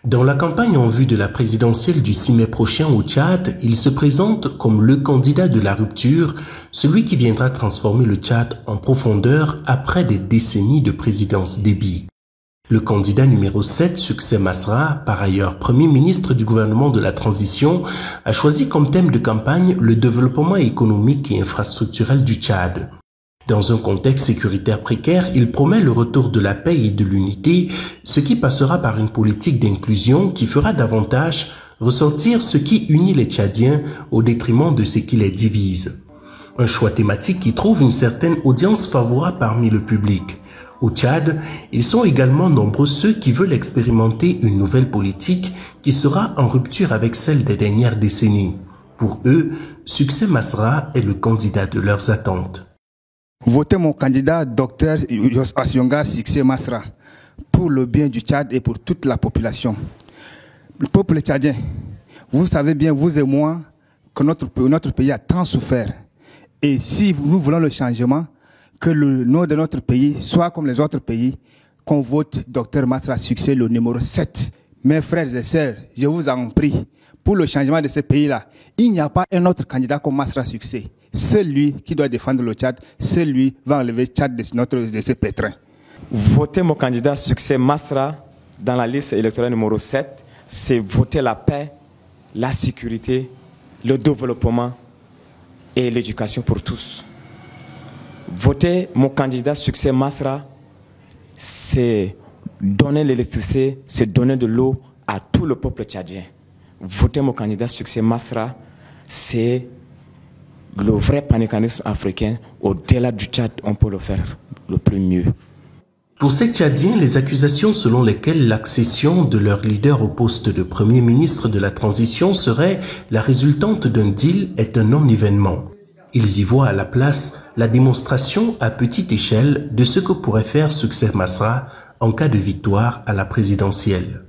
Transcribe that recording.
Dans la campagne en vue de la présidentielle du 6 mai prochain au Tchad, il se présente comme le candidat de la rupture, celui qui viendra transformer le Tchad en profondeur après des décennies de présidence Déby. Le candidat numéro 7, Succès Masra, par ailleurs Premier ministre du gouvernement de la transition, a choisi comme thème de campagne le développement économique et infrastructurel du Tchad. Dans un contexte sécuritaire précaire, il promet le retour de la paix et de l'unité, ce qui passera par une politique d'inclusion qui fera davantage ressortir ce qui unit les Tchadiens au détriment de ce qui les divise. Un choix thématique qui trouve une certaine audience favorable parmi le public. Au Tchad, ils sont également nombreux ceux qui veulent expérimenter une nouvelle politique qui sera en rupture avec celle des dernières décennies. Pour eux, Succès Masra est le candidat de leurs attentes. Votez mon candidat, Dr Assiongar Succès Masra, pour le bien du Tchad et pour toute la population. Le peuple tchadien, vous savez bien, vous et moi, que notre pays a tant souffert. Et si nous voulons le changement, que le nom de notre pays soit comme les autres pays, qu'on vote Dr Masra Succès, le numéro 7. Mes frères et sœurs, je vous en prie, pour le changement de ce pays-là, il n'y a pas un autre candidat comme Masra Succès. Celui qui doit défendre le Tchad, celui va enlever le Tchad de ce pétrin. Voter mon candidat Succès Masra dans la liste électorale numéro 7, c'est voter la paix, la sécurité, le développement et l'éducation pour tous. Voter mon candidat Succès Masra, c'est donner l'électricité, c'est donner de l'eau à tout le peuple tchadien. Voter mon candidat Succès Masra, c'est le vrai panafricanisme africain. Au-delà du Tchad, on peut le faire le plus mieux. Pour ces Tchadiens, les accusations selon lesquelles l'accession de leur leader au poste de Premier ministre de la transition serait la résultante d'un deal est un non-événement. Ils y voient à la place la démonstration à petite échelle de ce que pourrait faire Succès Masra en cas de victoire à la présidentielle.